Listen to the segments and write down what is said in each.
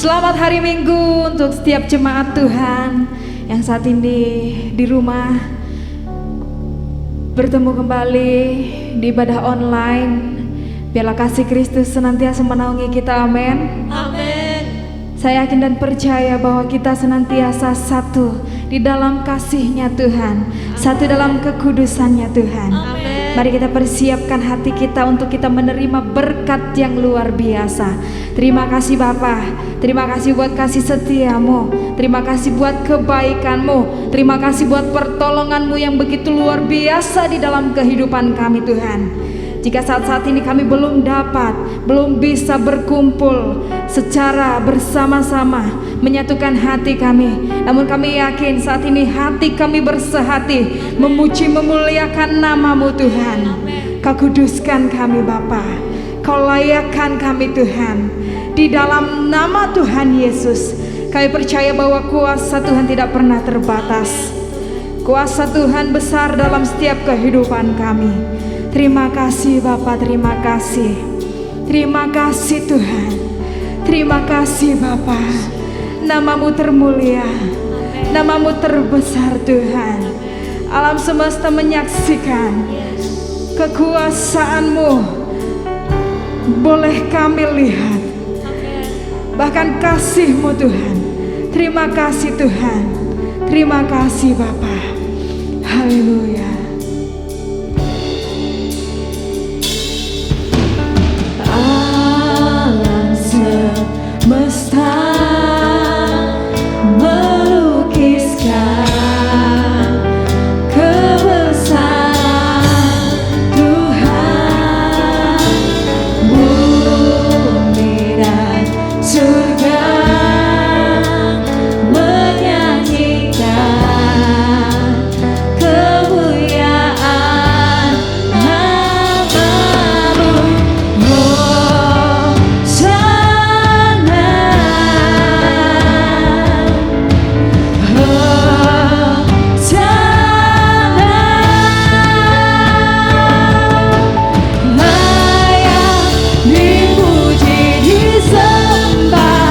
Selamat hari Minggu untuk setiap jemaat Tuhan yang saat ini di rumah bertemu kembali di ibadah online. Biarlah kasih Kristus senantiasa menaungi kita, amin. Amin. Saya yakin dan percaya bahwa kita senantiasa satu di dalam kasih-Nya Tuhan, satu dalam kekudusan-Nya Tuhan. Amin. Mari kita persiapkan hati kita untuk kita menerima berkat yang luar biasa. Terima kasih Bapa, terima kasih buat kasih setiamu, terima kasih buat kebaikanmu, terima kasih buat pertolonganmu yang begitu luar biasa di dalam kehidupan kami Tuhan. Jika saat-saat ini kami belum bisa berkumpul secara bersama-sama menyatukan hati kami, namun kami yakin saat ini hati kami bersehati memuji memuliakan nama-Mu Tuhan. Kau kuduskan kami Bapa, Kau layakkan kami Tuhan. Di dalam nama Tuhan Yesus kami percaya bahwa kuasa Tuhan tidak pernah terbatas. Kuasa Tuhan besar dalam setiap kehidupan kami. Terima kasih Bapa, terima kasih. Terima kasih Tuhan. Terima kasih Bapa. Nama-Mu termulia, nama-Mu terbesar Tuhan. Alam semesta menyaksikan kekuasaan-Mu. Boleh kami lihat bahkan kasih-Mu Tuhan. Terima kasih Tuhan. Terima kasih Bapa. Haleluya. Alam semesta melukiskan kebesaran Tuhan. Bumi dan surga menyanyikan kemuliaan nama-Mu. Hosana, Hosana, layak dipuji disembah.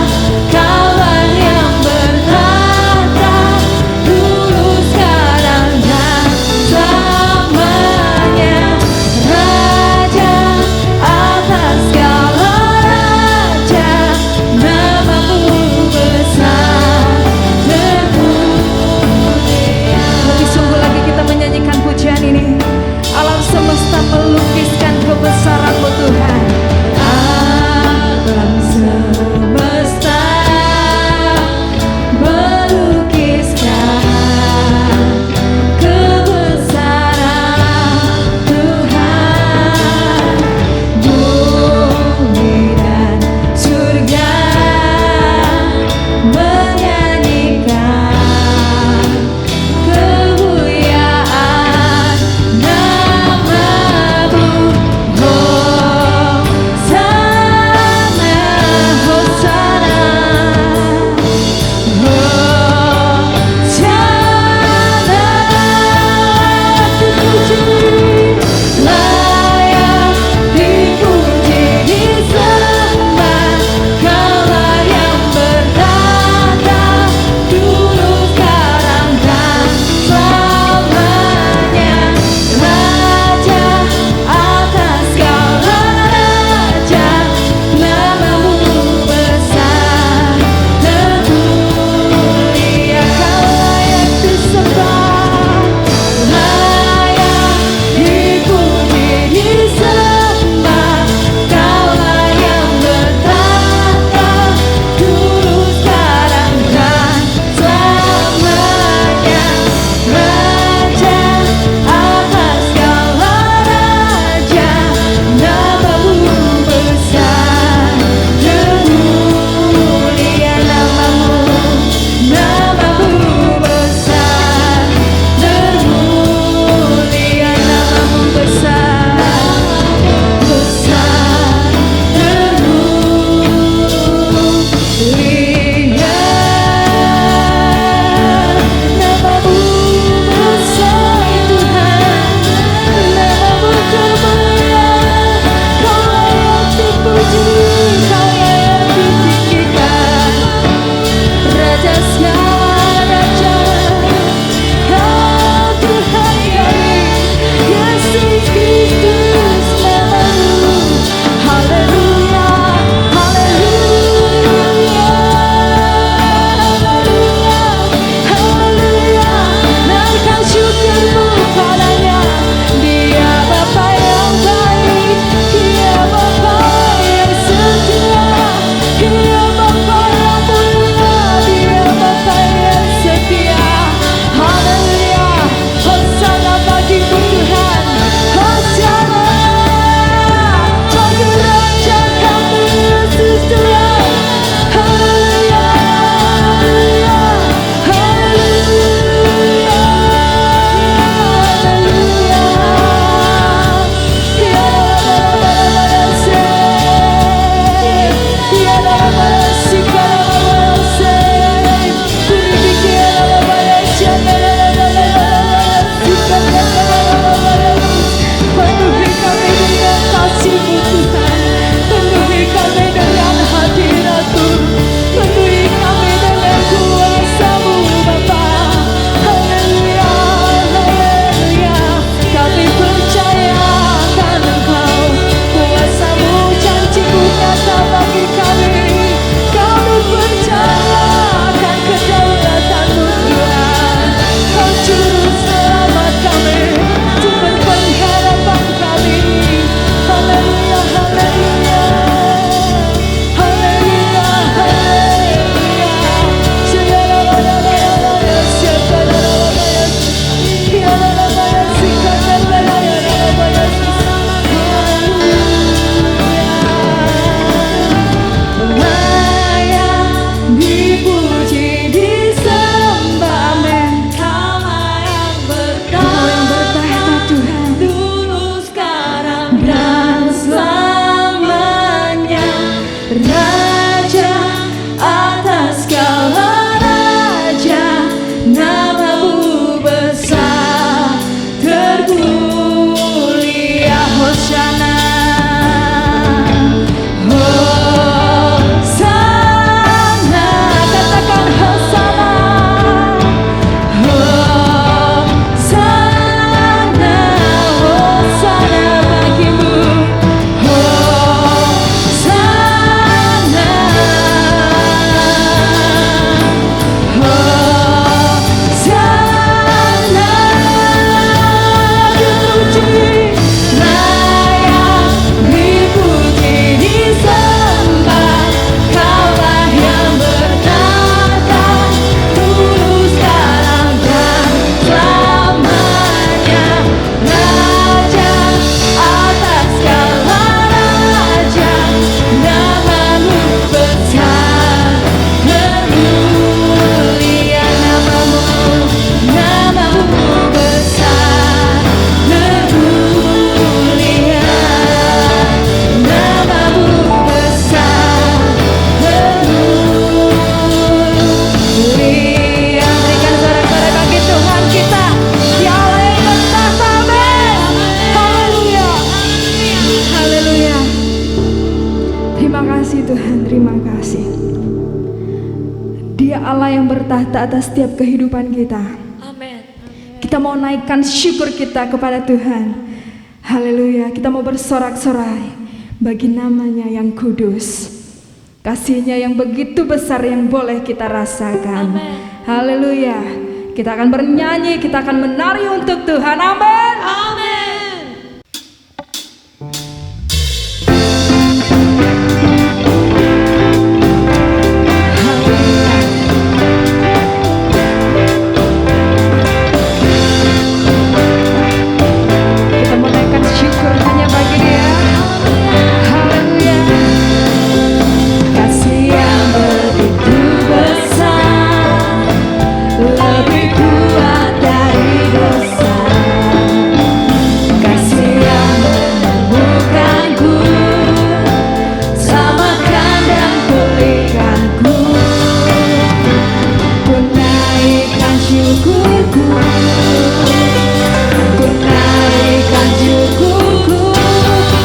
Dia Allah yang bertahta atas setiap kehidupan kita. Amin. Kita mau naikkan syukur kita kepada Tuhan. Haleluya. Kita mau bersorak-sorai bagi namanya yang kudus. Kasihnya yang begitu besar yang boleh kita rasakan. Amin. Haleluya. Kita akan bernyanyi, kita akan menari untuk Tuhan. Amin. Amin. Kita menaikkan syukur hanya bagi Dia. Haleluya. Kasih yang begitu besar, lebih kuat dari dosa. Kasih yang menemukanku, selamatkan dan pulihkanku. Ku naikkan syukurku, ku naikkan syukurku.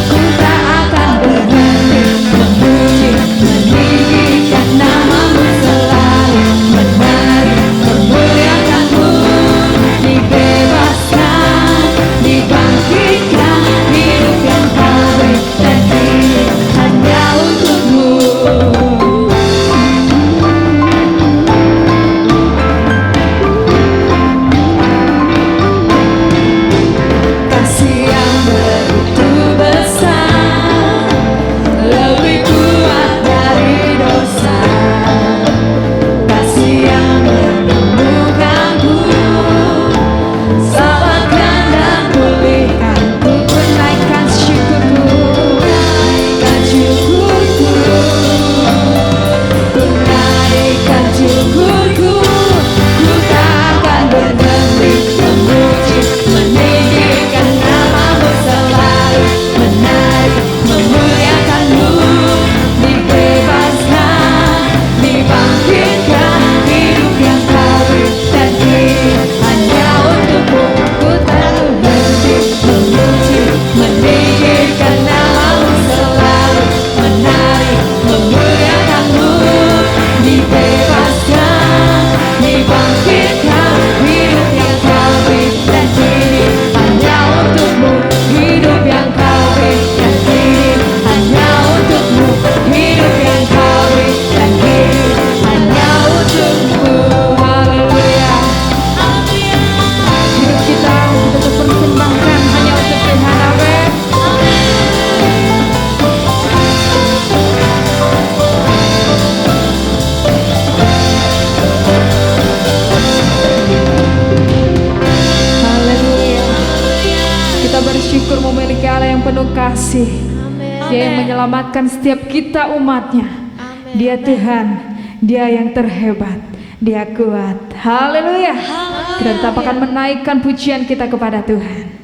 Ku tak akan berhenti memuji, meninggikan namamu selalu, menari, memuliakanmu. Dibebaskan, dibangkitkan, hidup yang baru dan hidup hanya untukmu. Kasih yang begitu besar, lebih kuat dari dosa. Kasih yang menemukanku, selamatkan dan pulihkanku. Ku naikkan syukurku, naikkan syukurku. Ku naikkan syukurku, ku tak akan berhenti memuji, meninggikan namamu selalu, menari, memuliakanmu. Dibebaskan, dibangkitkan, hidup yang baru dan hidup hanya untukmu. Ku tak berhenti memuji, meninggikan namamu selalu, menari, memuliakanmu. Dibebaskan, dibangkitkan, hidup yang baru dan hidup hanya untukmu. Hidup yang baru dan hidup hanya untukmu. Hidup yang baru dan hidup hanya untukmu. Haleluya. Hidup kita persembahkan hanya untuk Tuhan. Amin. Haleluya. Kita bersyukur memiliki Allah yang penuh kasih. Dia yang menyelamatkan setiap kita umatnya. Dia Tuhan, Dia yang terhebat, Dia kuat. Haleluya. Kita tetap akan menaikkan pujian kita kepada Tuhan.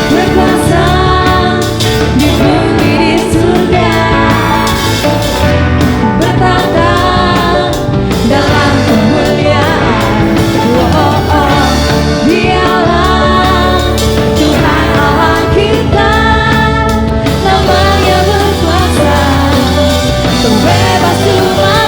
Berkuasa di bumi di surga, bertahta dalam kemuliaan. Dialah Tuhan Allah kita, namanya berkuasa, pembebas umat.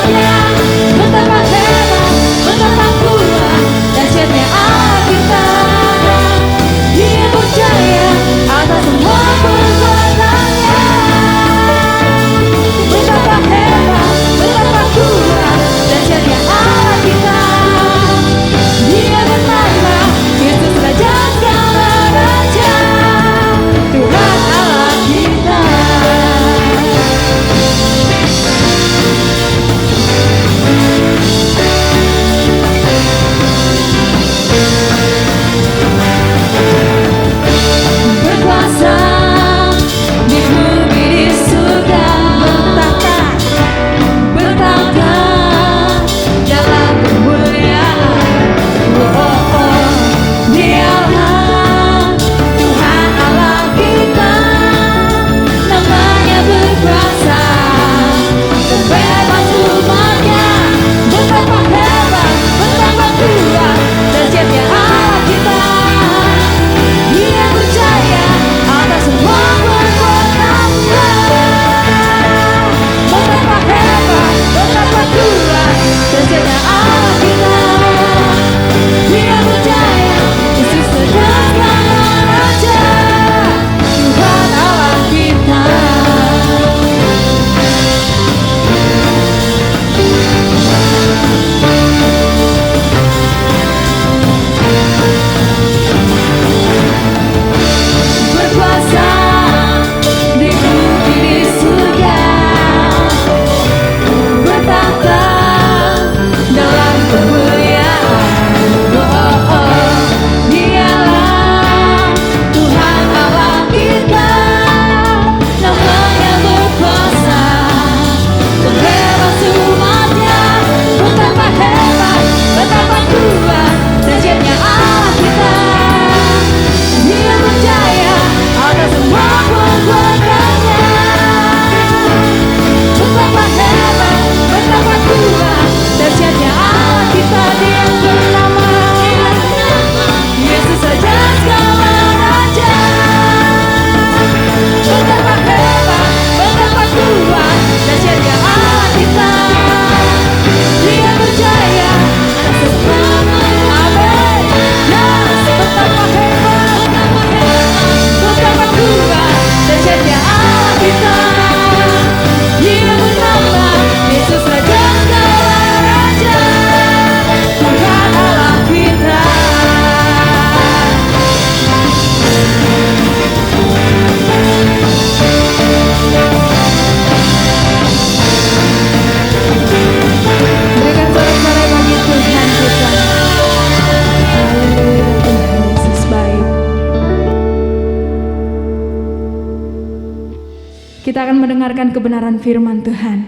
mendengarkan kebenaran firman Tuhan.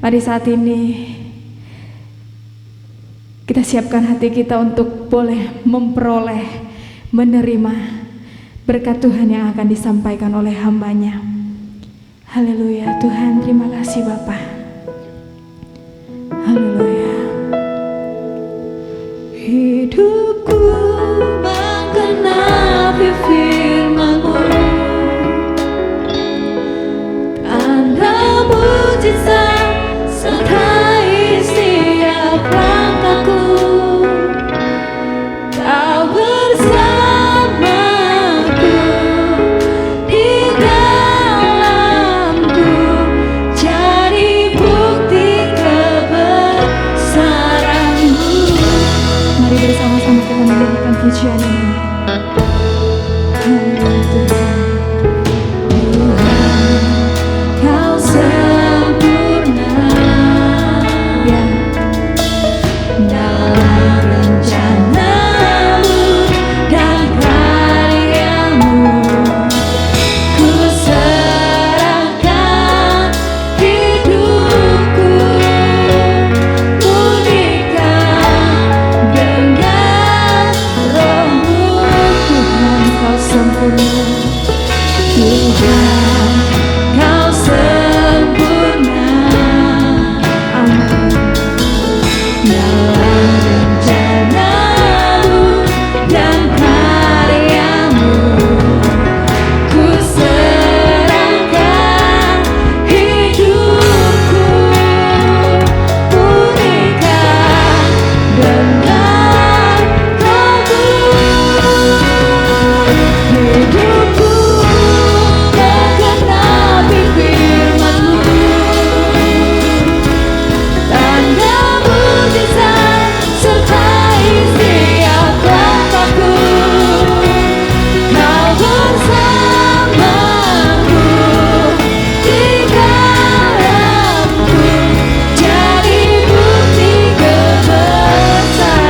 Mari saat ini kita siapkan hati kita untuk boleh memperoleh, menerima berkat Tuhan yang akan disampaikan oleh hamba-Nya. Haleluya. Tuhan, terima kasih Bapa. Haleluya. Hidupku menggenapi firman-Mu, tanda mujizat sertai setiap langkahku. Kau bersamaku di dalamku, jadi bukti kebesaran-Mu. Mari bersama-sama kita menyanyikan pujian ini. Haleluya. Kau sempurna ya, dalam rencana-Mu dan karya-Mu. Ku serahkan hidupku, pulihkan dengan Roh-Mu. Tuhan, Kau sempurna. Tuhan, Kau sempurna. Amin. Dalam rencana-Mu dan karya-Mu, ku serahkan hidupku, pulihkan dengan Roh-Mu. Hidupku menggenapi firman-Mu, tanda mujizat sertai setiap langkahku. Kau bersamaku di dalamku, jadi bukti kebesaran-Mu.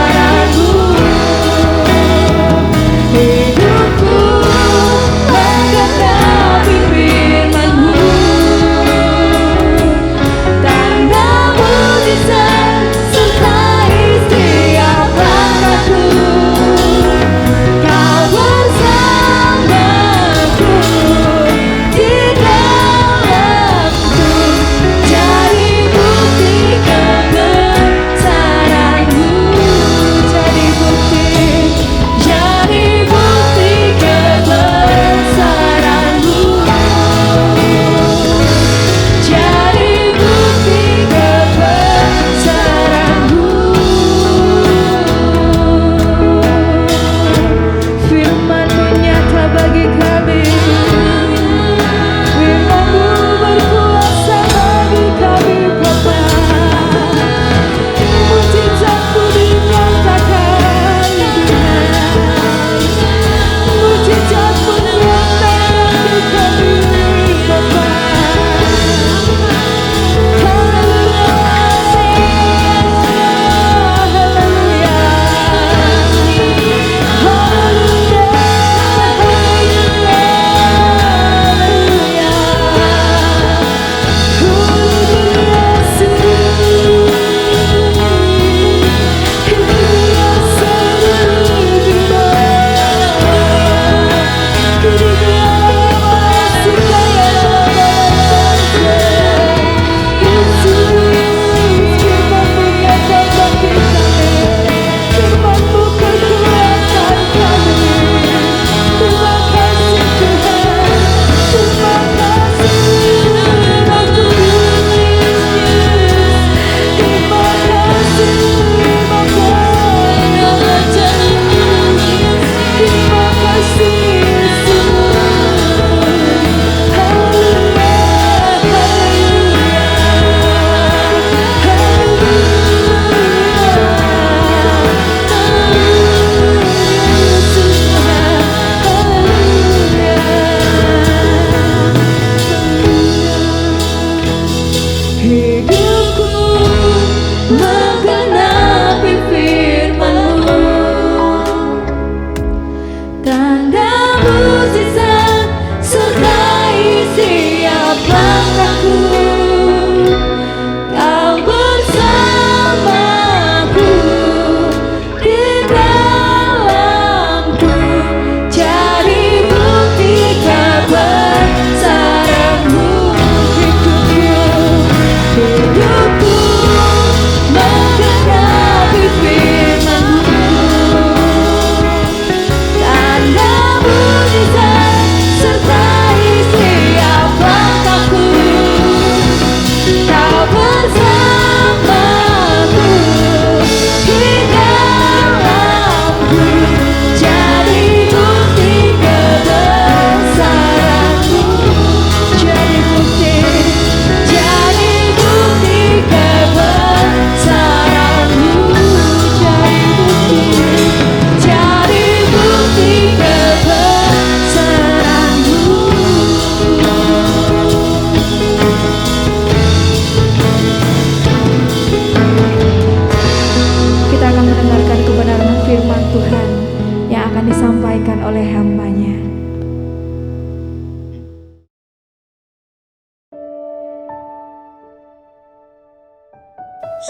oleh hamba-Nya.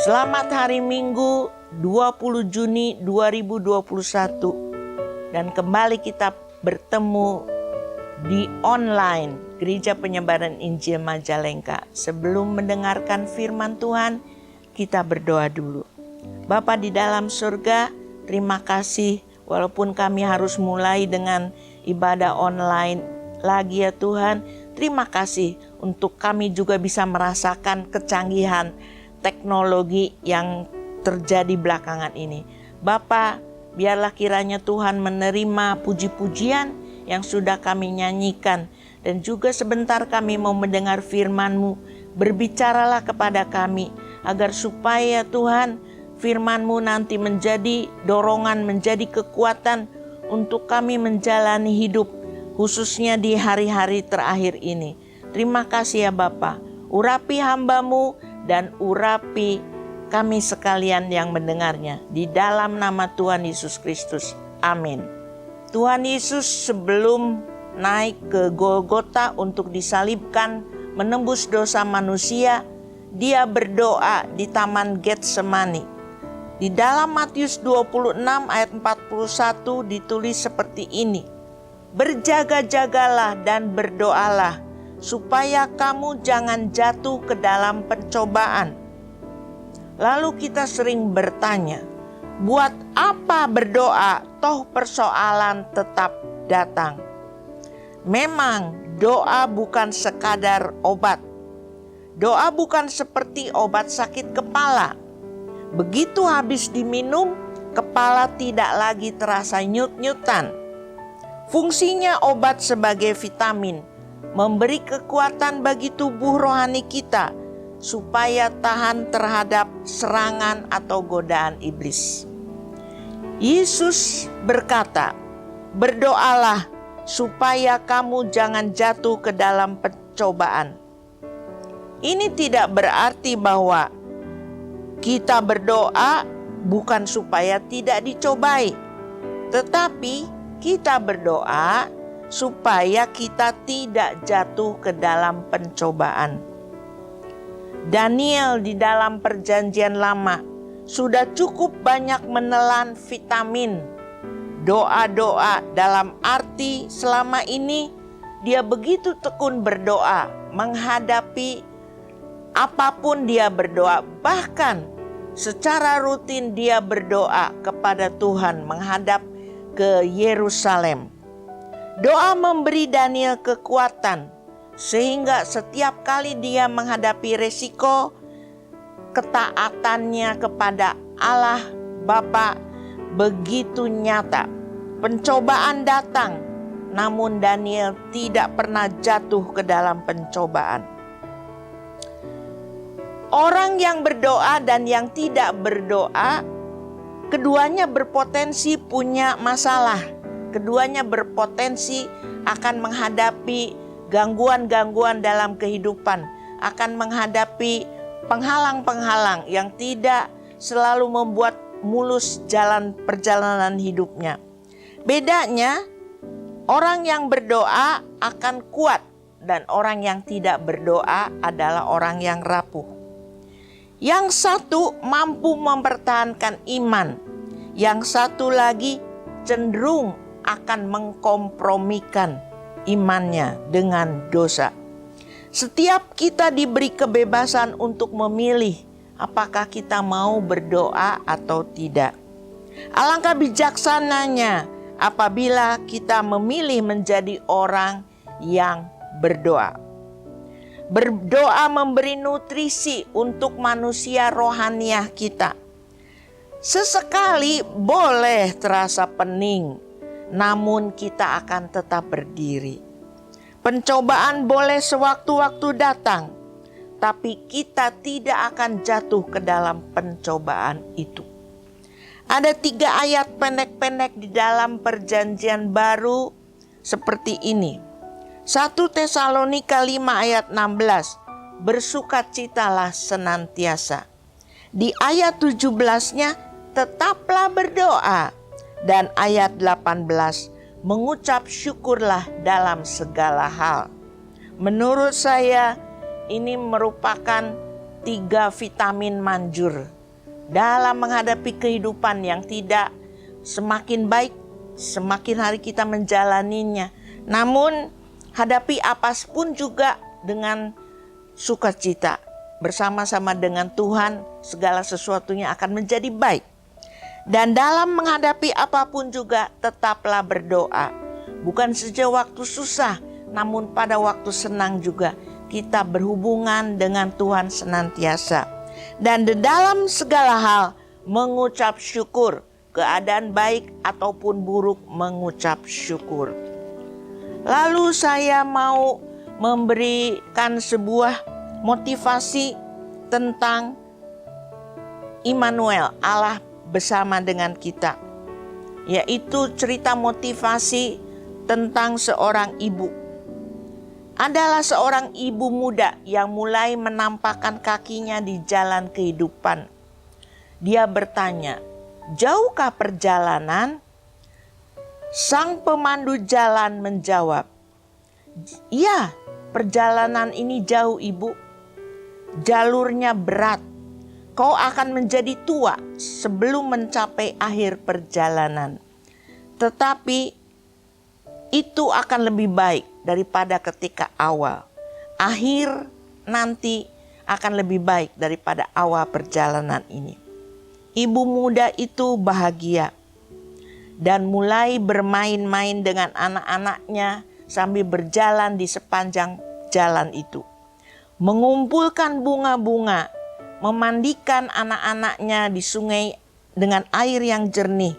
Selamat hari Minggu 20 Juni 2021. Dan kembali kita bertemu di online Gereja Penyebaran Injil Majalengka. Sebelum mendengarkan firman Tuhan, kita berdoa dulu. Bapa di dalam surga, terima kasih walaupun kami harus mulai dengan ibadah online lagi ya Tuhan. Terima kasih untuk kami juga bisa merasakan kecanggihan teknologi yang terjadi belakangan ini. Bapa, biarlah kiranya Tuhan menerima puji-pujian yang sudah kami nyanyikan. Dan juga sebentar kami mau mendengar firman-Mu. Berbicaralah kepada kami agar supaya Tuhan firman-Mu nanti menjadi dorongan, menjadi kekuatan untuk kami menjalani hidup, khususnya di hari-hari terakhir ini. Terima kasih ya Bapa. Urapi hamba-Mu dan urapi kami sekalian yang mendengarnya. Di dalam nama Tuhan Yesus Kristus. Amin. Tuhan Yesus sebelum naik ke Golgota untuk disalibkan, menembus dosa manusia, Dia berdoa di Taman Getsemani. Di dalam Matius 26 ayat 41 ditulis seperti ini. Berjaga-jagalah dan berdoalah, supaya kamu jangan jatuh ke dalam pencobaan. Lalu kita sering bertanya, buat apa berdoa, toh persoalan tetap datang. Memang doa bukan sekadar obat. Doa bukan seperti obat sakit kepala. Begitu habis diminum, kepala tidak lagi terasa nyut-nyutan. Fungsinya obat sebagai vitamin, memberi kekuatan bagi tubuh rohani kita supaya tahan terhadap serangan atau godaan iblis. Yesus berkata, berdoalah supaya kamu jangan jatuh ke dalam pencobaan. Ini tidak berarti bahwa kita berdoa bukan supaya tidak dicobai, tetapi kita berdoa supaya kita tidak jatuh ke dalam pencobaan. Daniel di dalam Perjanjian Lama sudah cukup banyak menelan vitamin doa-doa, dalam arti selama ini dia begitu tekun berdoa, menghadapi apapun dia berdoa. Bahkan secara rutin dia berdoa kepada Tuhan menghadap ke Yerusalem. Doa memberi Daniel kekuatan sehingga setiap kali dia menghadapi resiko, ketaatannya kepada Allah Bapa begitu nyata. Pencobaan datang, namun Daniel tidak pernah jatuh ke dalam pencobaan. Orang yang berdoa dan yang tidak berdoa, keduanya berpotensi punya masalah. Keduanya berpotensi akan menghadapi gangguan-gangguan dalam kehidupan, akan menghadapi penghalang-penghalang yang tidak selalu membuat mulus jalan perjalanan hidupnya. Bedanya, orang yang berdoa akan kuat dan orang yang tidak berdoa adalah orang yang rapuh. Yang satu mampu mempertahankan iman, yang satu lagi cenderung akan mengkompromikan imannya dengan dosa. Setiap kita diberi kebebasan untuk memilih apakah kita mau berdoa atau tidak. Alangkah bijaksananya apabila kita memilih menjadi orang yang berdoa. Berdoa memberi nutrisi untuk manusia rohaniah kita. Sesekali boleh terasa pening, namun kita akan tetap berdiri. Pencobaan boleh sewaktu-waktu datang, tapi kita tidak akan jatuh ke dalam pencobaan itu. Ada 3 ayat pendek-pendek di dalam Perjanjian Baru seperti ini. 1 Tesalonika 5 ayat 16, bersukacitalah senantiasa. Di ayat 17-nya, tetaplah berdoa. Dan ayat 18, mengucap syukurlah dalam segala hal. Menurut saya ini merupakan 3 vitamin manjur dalam menghadapi kehidupan yang tidak semakin baik semakin hari kita menjalaninya. Namun hadapi apapun juga dengan sukacita. Bersama-sama dengan Tuhan segala sesuatunya akan menjadi baik. Dan dalam menghadapi apapun juga tetaplah berdoa. Bukan saja waktu susah, namun pada waktu senang juga kita berhubungan dengan Tuhan senantiasa. Dan di dalam segala hal mengucap syukur, keadaan baik ataupun buruk mengucap syukur. Lalu saya mau memberikan sebuah motivasi tentang Immanuel, Allah bersama dengan kita, yaitu cerita motivasi tentang seorang ibu. Adalah seorang ibu muda yang mulai menampakkan kakinya di jalan kehidupan. Dia bertanya, "Jauhkah perjalanan?" Sang pemandu jalan menjawab, "Iya, perjalanan ini jauh, Ibu. Jalurnya berat. Kau akan menjadi tua sebelum mencapai akhir perjalanan. Tetapi itu akan lebih baik daripada ketika awal. Akhir nanti akan lebih baik daripada awal perjalanan ini." Ibu muda itu bahagia dan mulai bermain-main dengan anak-anaknya sambil berjalan di sepanjang jalan itu. Mengumpulkan bunga-bunga, memandikan anak-anaknya di sungai dengan air yang jernih.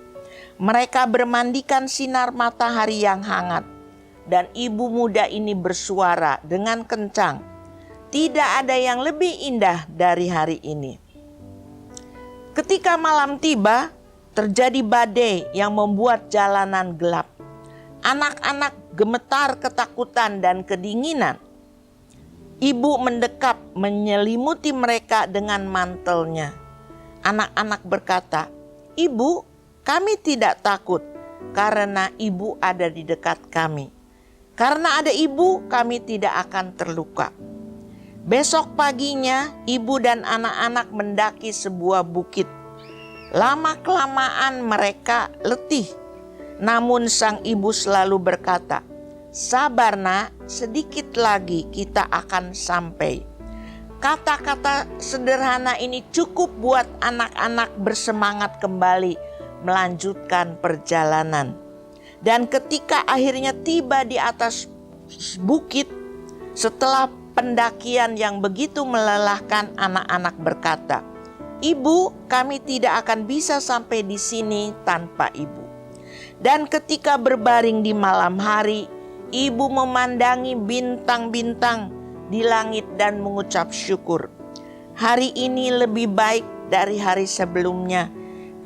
Mereka bermandikan sinar matahari yang hangat. Dan ibu muda ini bersuara dengan kencang, "Tidak ada yang lebih indah dari hari ini." Ketika malam tiba, terjadi badai yang membuat jalanan gelap. Anak-anak gemetar ketakutan dan kedinginan. Ibu mendekap menyelimuti mereka dengan mantelnya. Anak-anak berkata, "Ibu, kami tidak takut karena ibu ada di dekat kami. Karena ada ibu, kami tidak akan terluka." Besok paginya, ibu dan anak-anak mendaki sebuah bukit. Lama-kelamaan mereka letih. Namun sang ibu selalu berkata, "Sabar nak, sedikit lagi kita akan sampai." Kata-kata sederhana ini cukup buat anak-anak bersemangat kembali melanjutkan perjalanan. Dan ketika akhirnya tiba di atas bukit, setelah pendakian yang begitu melelahkan, anak-anak berkata, "Ibu, kami tidak akan bisa sampai di sini tanpa ibu." Dan ketika berbaring di malam hari, ibu memandangi bintang-bintang di langit dan mengucap syukur. Hari ini lebih baik dari hari sebelumnya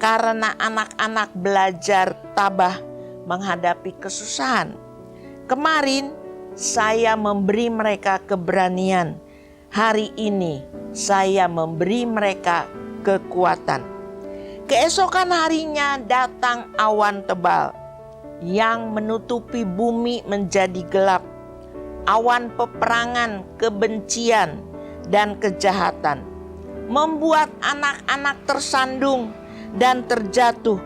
karena anak-anak belajar tabah menghadapi kesusahan. Kemarin saya memberi mereka keberanian. Hari ini saya memberi mereka kekuatan. Keesokan harinya datang awan tebal yang menutupi bumi menjadi gelap. Awan peperangan, kebencian, dan kejahatan membuat anak-anak tersandung dan terjatuh.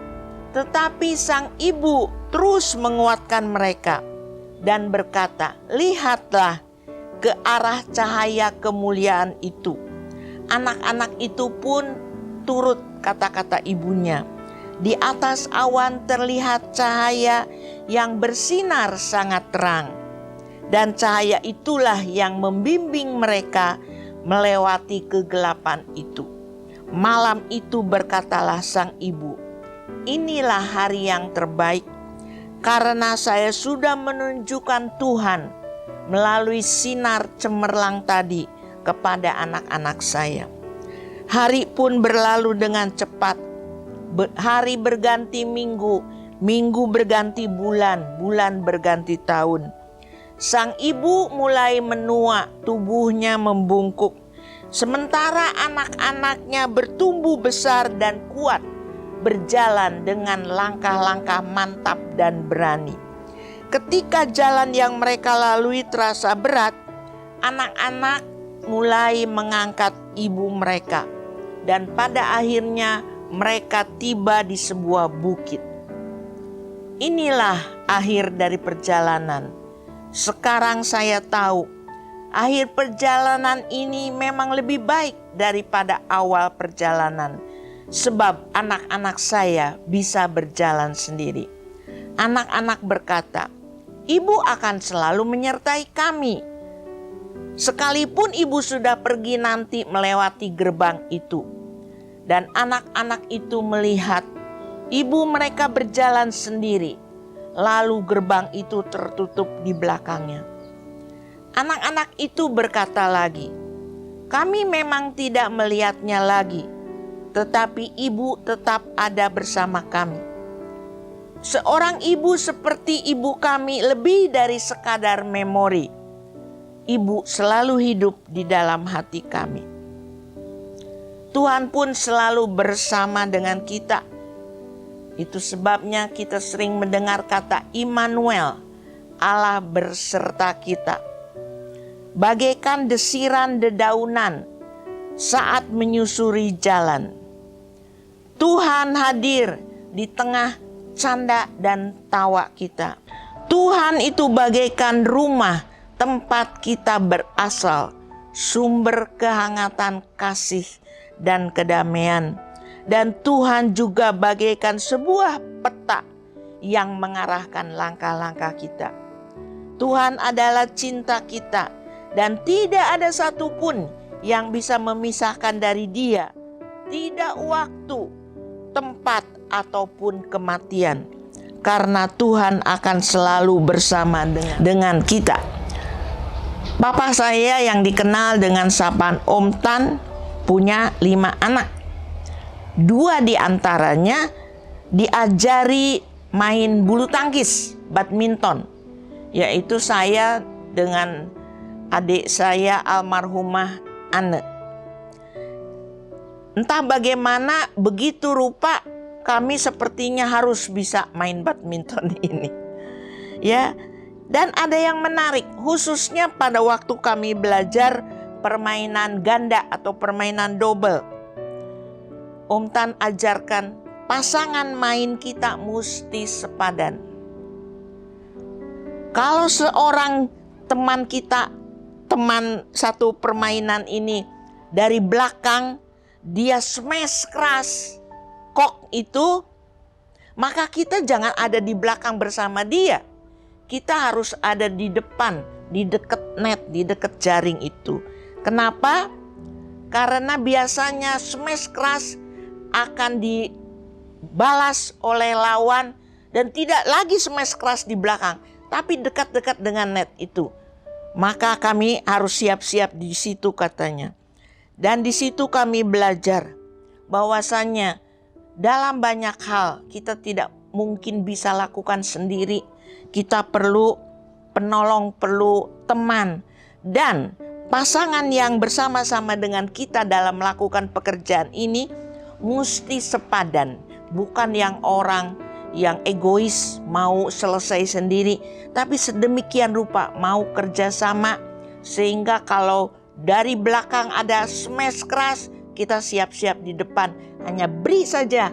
Tetapi sang ibu terus menguatkan mereka dan berkata, "Lihatlah ke arah cahaya kemuliaan itu." Anak-anak itu pun turut kata-kata ibunya. Di atas awan terlihat cahaya yang bersinar sangat terang. Dan cahaya itulah yang membimbing mereka melewati kegelapan itu. Malam itu berkatalah sang ibu, "Inilah hari yang terbaik, karena saya sudah menunjukkan Tuhan melalui sinar cemerlang tadi kepada anak-anak saya." Hari pun berlalu dengan cepat. Hari berganti minggu, minggu berganti bulan, bulan berganti tahun. Sang ibu mulai menua, tubuhnya membungkuk. Sementara anak-anaknya bertumbuh besar dan kuat, berjalan dengan langkah-langkah mantap dan berani. Ketika jalan yang mereka lalui terasa berat, anak-anak mulai mengangkat ibu mereka. Dan pada akhirnya mereka tiba di sebuah bukit. Inilah akhir dari perjalanan. Sekarang saya tahu, akhir perjalanan ini memang lebih baik daripada awal perjalanan. Sebab anak-anak saya bisa berjalan sendiri. Anak-anak berkata, "Ibu akan selalu menyertai kami. Sekalipun ibu sudah pergi nanti melewati gerbang itu." Dan anak-anak itu melihat ibu mereka berjalan sendiri. Lalu gerbang itu tertutup di belakangnya. Anak-anak itu berkata lagi, "Kami memang tidak melihatnya lagi, tetapi ibu tetap ada bersama kami." Seorang ibu seperti ibu kami lebih dari sekadar memori. Ibu selalu hidup di dalam hati kami. Tuhan pun selalu bersama dengan kita. Itu sebabnya kita sering mendengar kata Immanuel, Allah berserta kita. Bagaikan desiran dedaunan saat menyusuri jalan. Tuhan hadir di tengah canda dan tawa kita. Tuhan itu bagaikan rumah tempat kita berasal, sumber kehangatan kasih dan kedamaian. Dan Tuhan juga bagaikan sebuah peta yang mengarahkan langkah-langkah kita. Tuhan adalah cinta kita dan tidak ada satupun yang bisa memisahkan dari Dia. Tidak waktu, tempat ataupun kematian. Karena Tuhan akan selalu bersama dengan kita. Bapak saya yang dikenal dengan sapaan Om Tan punya 5 anak. 2 di antaranya diajari main bulu tangkis, badminton. Yaitu saya dengan adik saya almarhumah Anne. Entah bagaimana begitu rupa kami sepertinya harus bisa main badminton ini. Ya, dan ada yang menarik khususnya pada waktu kami belajar permainan ganda atau permainan double. Om Tan ajarkan pasangan main kita mesti sepadan. Kalau seorang teman kita, teman satu permainan ini dari belakang dia smash keras kok itu, maka kita jangan ada di belakang bersama dia. Kita harus ada di depan, di dekat net, di dekat jaring itu. Kenapa? Karena biasanya smash keras akan dibalas oleh lawan dan tidak lagi smash keras di belakang, tapi dekat-dekat dengan net itu. Maka kami harus siap-siap di situ katanya. Dan di situ kami belajar bahwasannya dalam banyak hal kita tidak mungkin bisa lakukan sendiri. Kita perlu penolong, perlu teman. Dan pasangan yang bersama-sama dengan kita dalam melakukan pekerjaan ini mesti sepadan. Bukan yang orang yang egois mau selesai sendiri, tapi sedemikian rupa mau kerjasama. Sehingga kalau dari belakang ada smash keras, kita siap-siap di depan. Hanya beri saja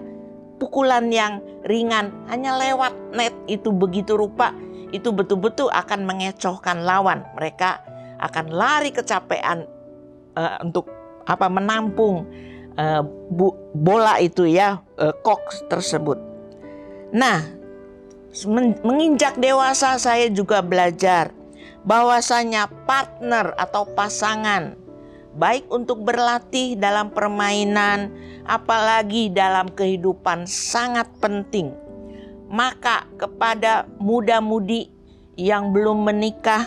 pukulan yang ringan, hanya lewat net itu begitu rupa. Itu betul-betul akan mengecohkan lawan. Mereka akan lari kecapean untuk menampung bola itu ya, kok tersebut. Nah, menginjak dewasa saya juga belajar bahwasanya partner atau pasangan baik untuk berlatih dalam permainan, apalagi dalam kehidupan sangat penting. Maka kepada muda-mudi yang belum menikah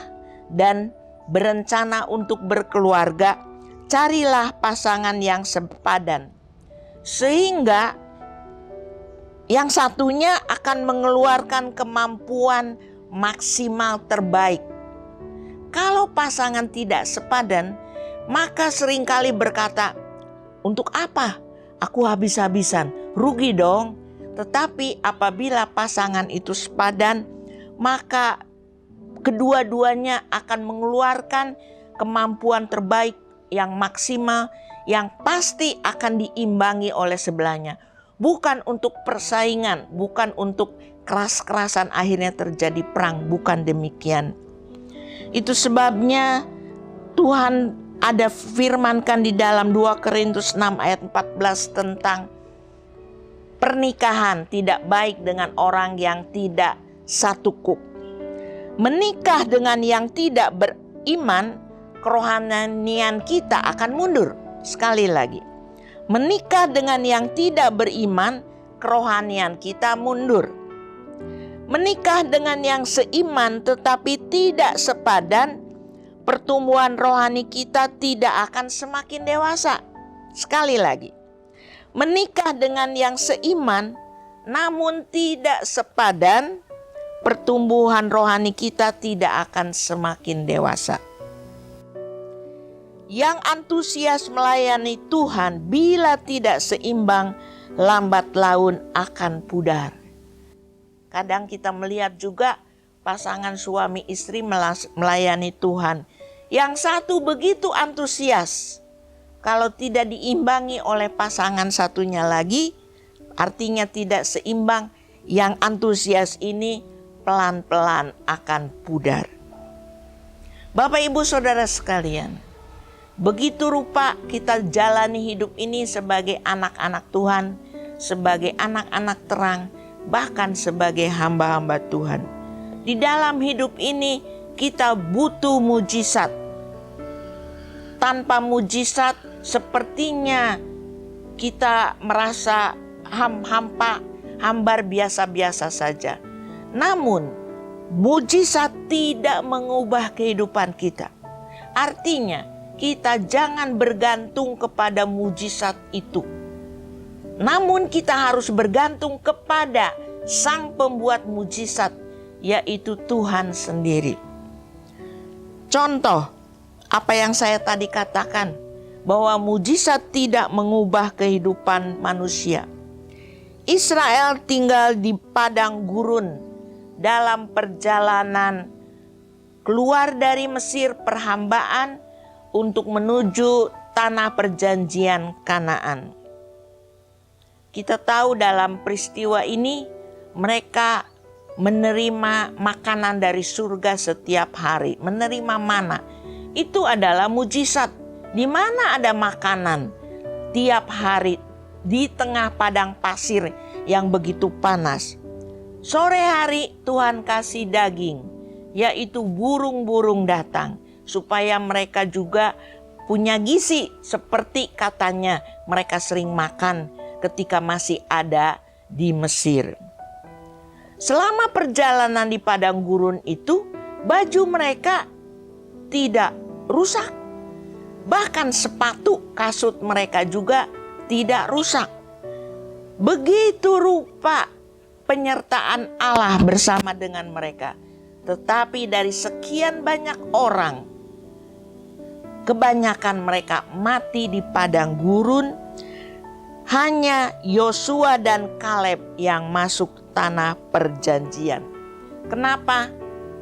dan berencana untuk berkeluarga, carilah pasangan yang sepadan. Sehingga yang satunya akan mengeluarkan kemampuan maksimal terbaik. Kalau pasangan tidak sepadan, maka seringkali berkata, "Untuk apa aku habis-habisan? Rugi dong." Tetapi apabila pasangan itu sepadan, maka kedua-duanya akan mengeluarkan kemampuan terbaik yang maksimal, yang pasti akan diimbangi oleh sebelahnya. Bukan untuk persaingan, bukan untuk keras-kerasan akhirnya terjadi perang, bukan demikian. Itu sebabnya Tuhan ada firmankan di dalam 2 Korintus 6 ayat 14 tentang pernikahan tidak baik dengan orang yang tidak satu kuk. Menikah dengan yang tidak beriman, kerohanian kita akan mundur. Sekali lagi, menikah dengan yang tidak beriman, kerohanian kita mundur. Menikah dengan yang seiman tetapi tidak sepadan, pertumbuhan rohani kita tidak akan semakin dewasa. Sekali lagi, menikah dengan yang seiman namun tidak sepadan, pertumbuhan rohani kita tidak akan semakin dewasa. Yang antusias melayani Tuhan bila tidak seimbang, lambat laun akan pudar. Kadang kita melihat juga pasangan suami istri melayani Tuhan. Yang satu begitu antusias, kalau tidak diimbangi oleh pasangan satunya lagi, artinya tidak seimbang. Yang antusias ini pelan-pelan akan pudar. Bapak Ibu Saudara sekalian, begitu rupa kita jalani hidup ini sebagai anak-anak Tuhan, sebagai anak-anak terang, bahkan sebagai hamba-hamba Tuhan. Di dalam hidup ini kita butuh mujizat. Tanpa mujizat sepertinya kita merasa hambar biasa-biasa saja. Namun mujizat tidak mengubah kehidupan kita. Artinya kita jangan bergantung kepada mujizat itu. Namun kita harus bergantung kepada Sang Pembuat mujizat, yaitu Tuhan sendiri. Contoh apa yang saya tadi katakan, bahwa mujizat tidak mengubah kehidupan manusia. Israel tinggal di padang gurun dalam perjalanan keluar dari Mesir perhambaan untuk menuju tanah perjanjian Kanaan. Kita tahu dalam peristiwa ini mereka menerima makanan dari surga setiap hari, menerima mana. Itu adalah mujizat. Di mana ada makanan tiap hari di tengah padang pasir yang begitu panas. Sore hari Tuhan kasih daging, yaitu burung-burung datang, supaya mereka juga punya gizi seperti katanya mereka sering makan ketika masih ada di Mesir. Selama perjalanan di padang gurun itu, baju mereka tidak rusak. Bahkan sepatu kasut mereka juga tidak rusak. Begitu rupa penyertaan Allah bersama dengan mereka. Tetapi dari sekian banyak orang, kebanyakan mereka mati di padang gurun. Hanya Yosua dan Kaleb yang masuk tanah perjanjian. Kenapa?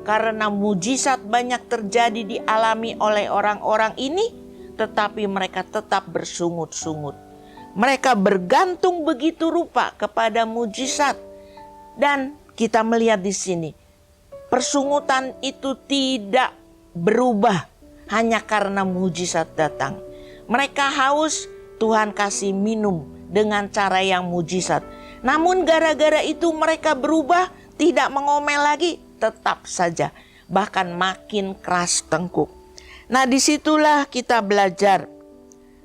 Karena mujizat banyak terjadi dialami oleh orang-orang ini, tetapi mereka tetap bersungut-sungut. Mereka bergantung begitu rupa kepada mujizat. Dan kita melihat di sini, persungutan itu tidak berubah hanya karena mujizat datang. Mereka haus, Tuhan kasih minum dengan cara yang mujizat. Namun gara-gara itu mereka berubah, tidak mengomel lagi, tetap saja, bahkan makin keras tengkuk. Nah, disitulah kita belajar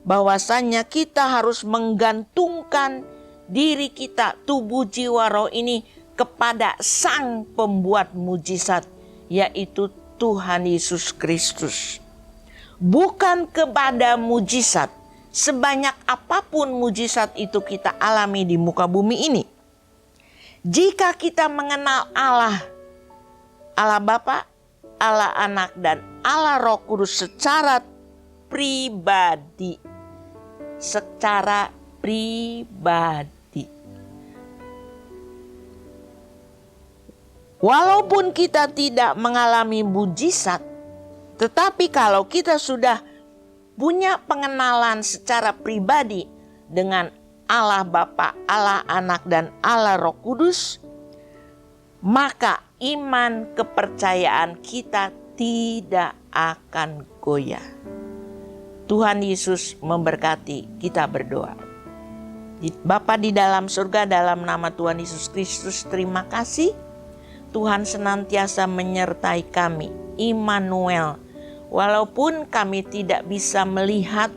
bahwasannya kita harus menggantungkan diri kita, tubuh, jiwa, roh ini kepada Sang Pembuat mujizat, yaitu Tuhan Yesus Kristus. Bukan kepada mujizat. Sebanyak apapun mujizat itu kita alami di muka bumi ini. Jika kita mengenal Allah, Allah Bapa, Allah Anak, dan Allah Roh Kudus secara pribadi. Secara pribadi. Walaupun kita tidak mengalami mujizat, tetapi kalau kita sudah punya pengenalan secara pribadi dengan Allah Bapa, Allah Anak, dan Allah Roh Kudus, maka iman kepercayaan kita tidak akan goyah. Tuhan Yesus memberkati, kita berdoa. Bapa di dalam surga, dalam nama Tuhan Yesus Kristus, terima kasih. Tuhan senantiasa menyertai kami, Immanuel. Walaupun kami tidak bisa melihat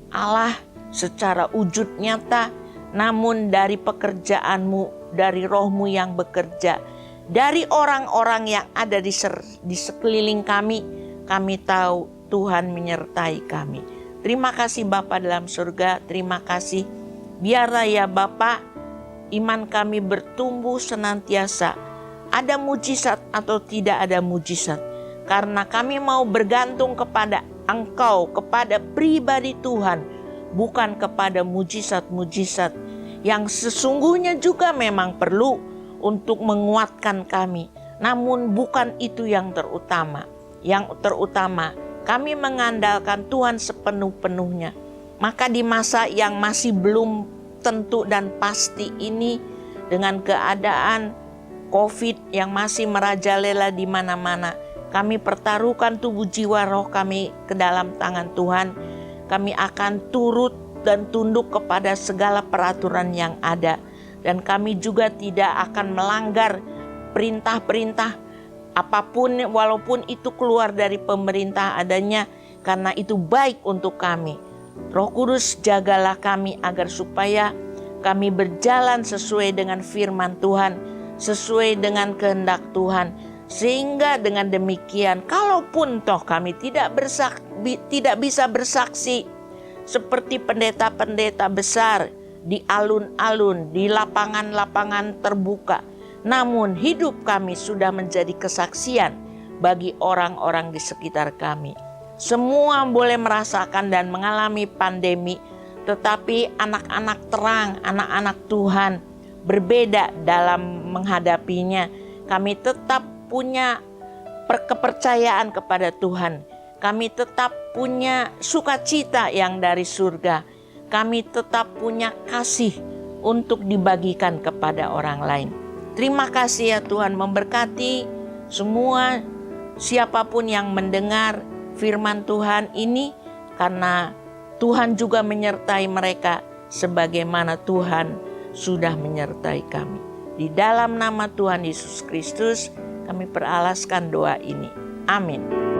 Allah secara wujud nyata, namun dari pekerjaan-Mu, dari Roh-Mu yang bekerja, dari orang-orang yang ada di sekeliling kami tahu Tuhan menyertai kami. Terima kasih Bapa dalam surga, terima kasih. Biarlah ya Bapa, iman kami bertumbuh senantiasa. Ada mujizat atau tidak ada mujizat. Karena kami mau bergantung kepada Engkau, kepada pribadi Tuhan, bukan kepada mujizat-mujizat yang sesungguhnya juga memang perlu untuk menguatkan kami. Namun bukan itu yang terutama. Yang terutama, kami mengandalkan Tuhan sepenuh-penuhnya. Maka di masa yang masih belum tentu dan pasti ini, dengan keadaan COVID yang masih merajalela di mana-mana, kami pertaruhkan tubuh jiwa roh kami ke dalam tangan Tuhan. Kami akan turut dan tunduk kepada segala peraturan yang ada. Dan kami juga tidak akan melanggar perintah-perintah apapun, walaupun itu keluar dari pemerintah adanya, karena itu baik untuk kami. Roh Kudus, jagalah kami agar supaya kami berjalan sesuai dengan firman Tuhan, sesuai dengan kehendak Tuhan. Sehingga dengan demikian, kalaupun toh kami tidak bisa bersaksi seperti pendeta-pendeta besar di alun-alun, di lapangan-lapangan terbuka, namun hidup kami sudah menjadi kesaksian bagi orang-orang di sekitar kami. Semua boleh merasakan dan mengalami pandemi, tetapi anak-anak terang, anak-anak Tuhan berbeda dalam menghadapinya. Kami tetap punya kepercayaan kepada Tuhan. Kami tetap punya sukacita yang dari surga. Kami tetap punya kasih untuk dibagikan kepada orang lain. Terima kasih ya Tuhan, memberkati semua siapapun yang mendengar firman Tuhan ini, karena Tuhan juga menyertai mereka sebagaimana Tuhan sudah menyertai kami. Di dalam nama Tuhan Yesus Kristus kami peralaskan doa ini. Amin.